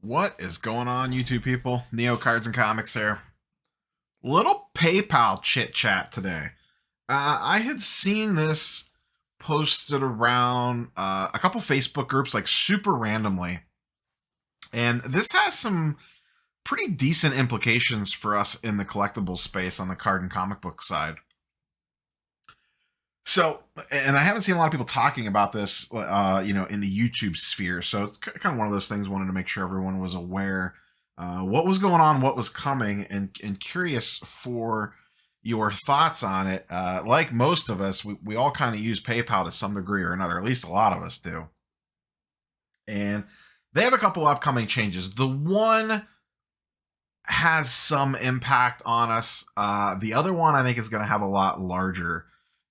What is going on, YouTube people? Neo Cards and Comics here. Little PayPal chit chat today. I had seen this posted around a couple Facebook groups, like super randomly, and this has some pretty decent implications for us in the collectible space on the card and comic book side. So, and I haven't seen a lot of people talking about this, in the YouTube sphere. So it's kind of one of those things. Wanted to make sure everyone was aware what was going on, what was coming, and curious for your thoughts on it. Like most of us, we all kind of use PayPal to some degree or another. At least a lot of us do. And they have a couple upcoming changes. The one has some impact on us. The other one, I think, is going to have a lot larger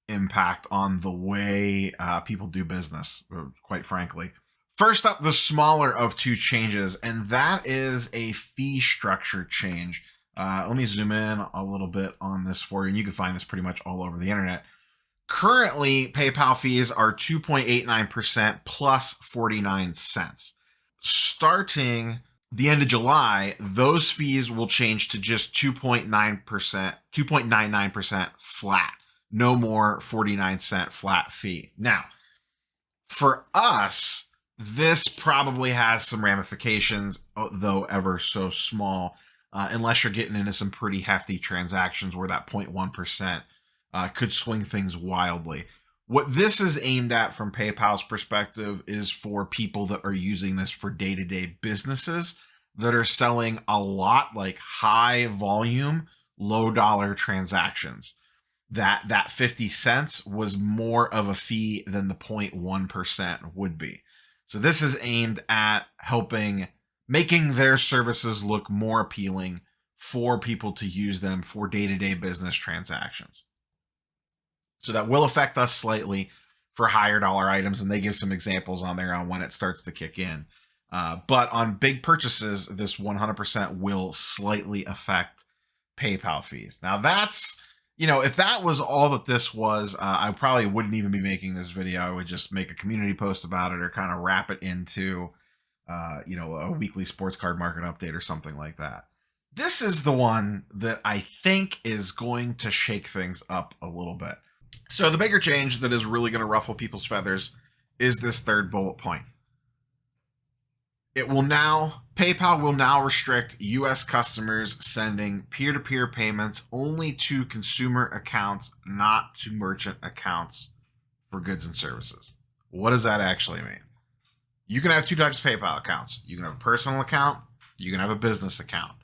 impact on the way people do business, quite frankly. First up, the smaller of two changes, and that is a fee structure change. Let me zoom in a little bit on this for you, and you can find this pretty much all over the internet. Currently, PayPal fees are 2.89% plus 49 cents. Starting the end of July, those fees will change to just 2.9%, 2.99% flat. No more 49-cent flat fee. Now, for us, this probably has some ramifications, though ever so small, unless you're getting into some pretty hefty transactions where that 0.1% could swing things wildly. What this is aimed at from PayPal's perspective is for people that are using this for day-to-day businesses that are selling a lot, like high volume, low dollar transactions. That 50 cents was more of a fee than the 0.1% would be. So this is aimed at making their services look more appealing for people to use them for day-to-day business transactions. So that will affect us slightly for higher dollar items, and they give some examples on there on when it starts to kick in. But on big purchases, this 100% will slightly affect PayPal fees. Now that's, if that was all that this was, I probably wouldn't even be making this video. I would just make a community post about it or kind of wrap it into, a weekly sports card market update or something like that. This is the one that I think is going to shake things up a little bit. So the bigger change that is really going to ruffle people's feathers is this third bullet point. PayPal will now restrict U.S. customers sending peer-to-peer payments only to consumer accounts, not to merchant accounts for goods and services. What does that actually mean? You can have two types of PayPal accounts. You can have a personal account. You can have a business account.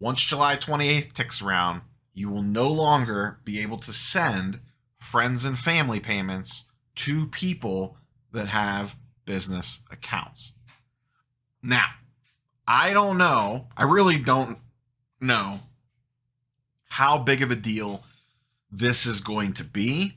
Once July 28th ticks around, you will no longer be able to send friends and family payments to people that have business accounts. Now, I don't know. I really don't know how big of a deal this is going to be,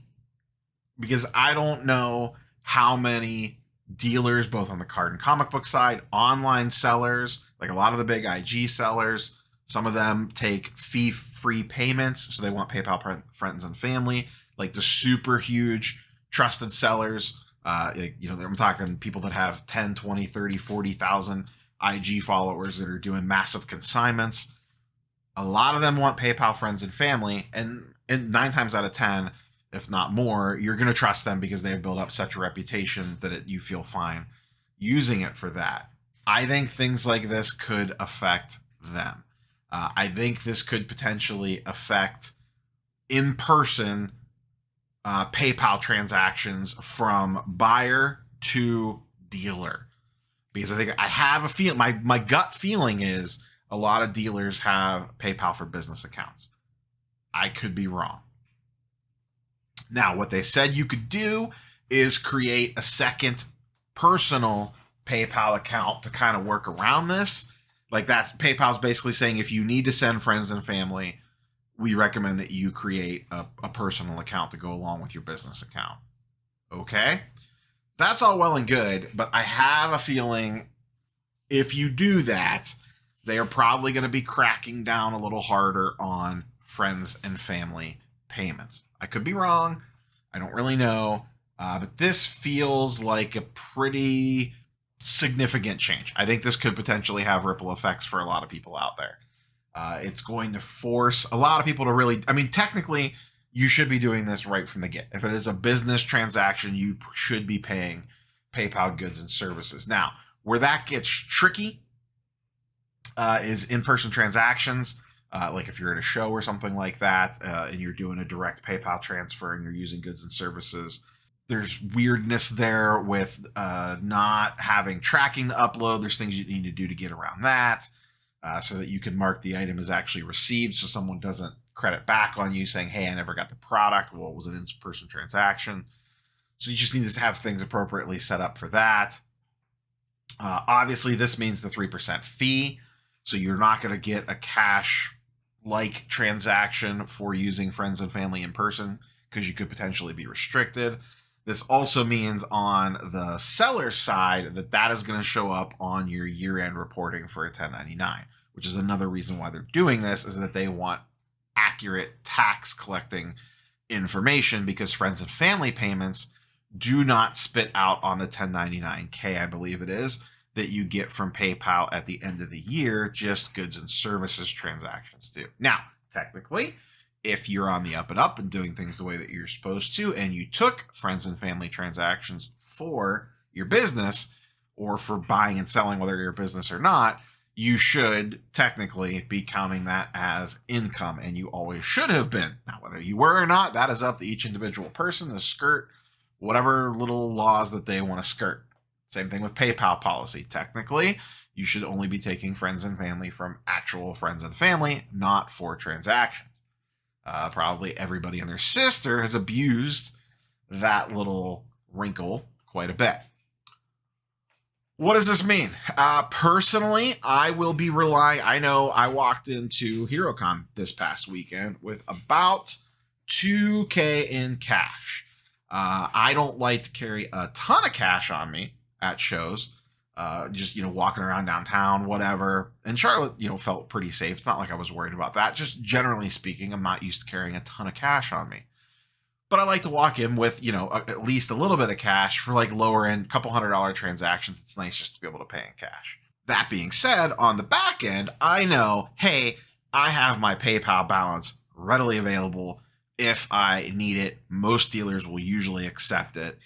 because I don't know how many dealers, both on the card and comic book side, online sellers, like a lot of the big IG sellers, some of them take fee-free payments, so they want PayPal friends and family, like the super huge trusted sellers. I'm talking people that have 10, 20, 30, 40,000 IG followers that are doing massive consignments. A lot of them want PayPal friends and family, and 9 times out of 10, if not more, you're going to trust them because they have built up such a reputation that you feel fine using it for that. I think things like this could affect them. I think this could potentially affect in-person PayPal transactions from buyer to dealer, because I have a feeling, my gut feeling is a lot of dealers have PayPal for business accounts. I could be wrong. Now, what they said you could do is create a second personal PayPal account to kind of work around this. Like, that's PayPal's basically saying, if you need to send friends and family, we recommend that you create a personal account to go along with your business account. Okay? That's all well and good, but I have a feeling if you do that, they are probably going to be cracking down a little harder on friends and family payments. I could be wrong. I don't really know. But this feels like a pretty significant change. I think this could potentially have ripple effects for a lot of people out there. It's going to force a lot of people to really, I mean, technically, you should be doing this right from the get. If it is a business transaction, you should be paying PayPal goods and services. Now, where that gets tricky is in-person transactions. Like if you're at a show or something like that, and you're doing a direct PayPal transfer and you're using goods and services, there's weirdness there with not having tracking the upload. There's things you need to do to get around that, so that you can mark the item as actually received, so someone doesn't credit back on you saying, hey, I never got the product. Well, it was an in-person transaction. So you just need to have things appropriately set up for that. Obviously, this means the 3% fee. So you're not going to get a cash-like transaction for using friends and family in person, because you could potentially be restricted. This also means on the seller side that is going to show up on your year-end reporting for a 1099, which is another reason why they're doing this, is that they want accurate tax collecting information, because friends and family payments do not spit out on the 1099K, I believe it is, that you get from PayPal at the end of the year. Just goods and services transactions do. Now, technically, if you're on the up and up and doing things the way that you're supposed to, and you took friends and family transactions for your business or for buying and selling, whether you're a business or not, you should technically be counting that as income, and you always should have been. Now, whether you were or not, that is up to each individual person to skirt whatever little laws that they want to skirt. Same thing with PayPal policy. Technically, you should only be taking friends and family from actual friends and family, not for transactions. Probably everybody and their sister has abused that little wrinkle quite a bit. What does this mean? Personally, I will be relying. I know I walked into HeroCon this past weekend with about $2,000 in cash. I don't like to carry a ton of cash on me at shows. Just, walking around downtown, whatever. And Charlotte, felt pretty safe. It's not like I was worried about that. Just generally speaking, I'm not used to carrying a ton of cash on me. But I like to walk in with, at least a little bit of cash for like lower end, couple $100 transactions. It's nice just to be able to pay in cash. That being said, on the back end, I know, hey, I have my PayPal balance readily available if I need it. Most dealers will usually accept it.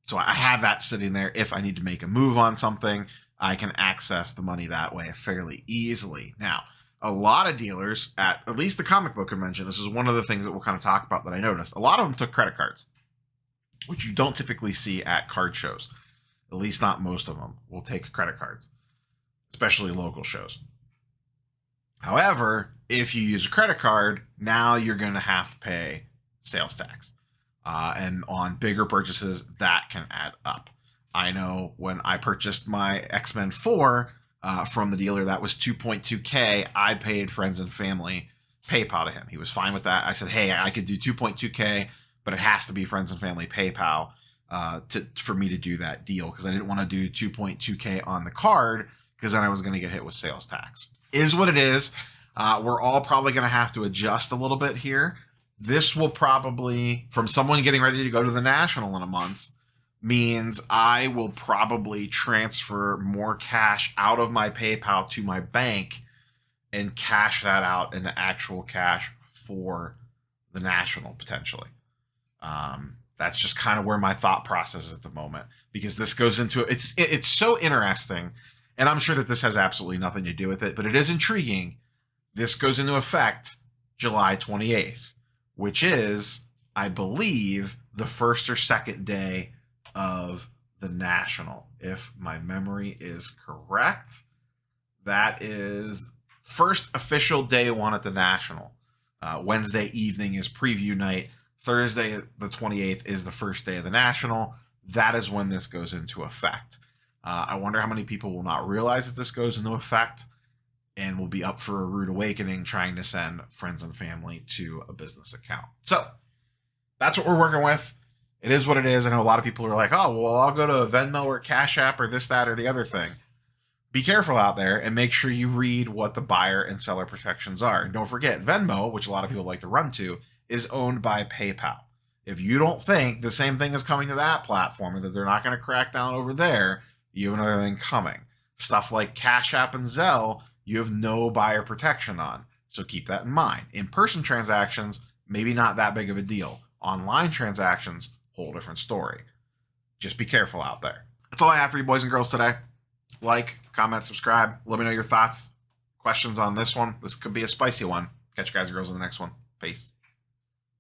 So I have that sitting there. If I need to make a move on something, I can access the money that way fairly easily. Now, a lot of dealers at least the comic book convention, this is one of the things that we'll kind of talk about that I noticed. A lot of them took credit cards, which you don't typically see at card shows. At least not most of them will take credit cards, especially local shows. However, if you use a credit card, now you're going to have to pay sales tax. And on bigger purchases, that can add up. I know when I purchased my X-Men 4 from the dealer, that was $2.2K. I paid friends and family PayPal to him. He was fine with that. I said, hey, I could do $2.2K, but it has to be friends and family PayPal for me to do that deal, because I didn't want to do $2.2K on the card, because then I was going to get hit with sales tax. Is what it is. We're all probably going to have to adjust a little bit here. This will probably, from someone getting ready to go to the National in a month, means I will probably transfer more cash out of my PayPal to my bank and cash that out into actual cash for the National potentially. That's just kind of where my thought process is at the moment, because this goes into it's so interesting, and I'm sure that this has absolutely nothing to do with it, but it is intriguing. This goes into effect July 28th, which is, I believe, the first or second day of the National. If my memory is correct, that is first official day one at the National. Wednesday evening is preview night. Thursday, the 28th, is the first day of the National. That is when this goes into effect. I wonder how many people will not realize that this goes into effect and will be up for a rude awakening trying to send friends and family to a business account. So that's what we're working with. It is what it is. I know a lot of people are like, oh, well, I'll go to Venmo or Cash App or this, that, or the other thing. Be careful out there and make sure you read what the buyer and seller protections are. And don't forget, Venmo, which a lot of people like to run to, is owned by PayPal. If you don't think the same thing is coming to that platform and that they're not going to crack down over there, you have another thing coming. Stuff like Cash App and Zelle, you have no buyer protection on. So keep that in mind. In-person transactions, maybe not that big of a deal. Online transactions, whole different story. Just be careful out there. That's all I have for you boys and girls today. Like, comment, subscribe. Let me know your thoughts, questions on this one. This could be a spicy one. Catch you guys and girls in the next one. Peace.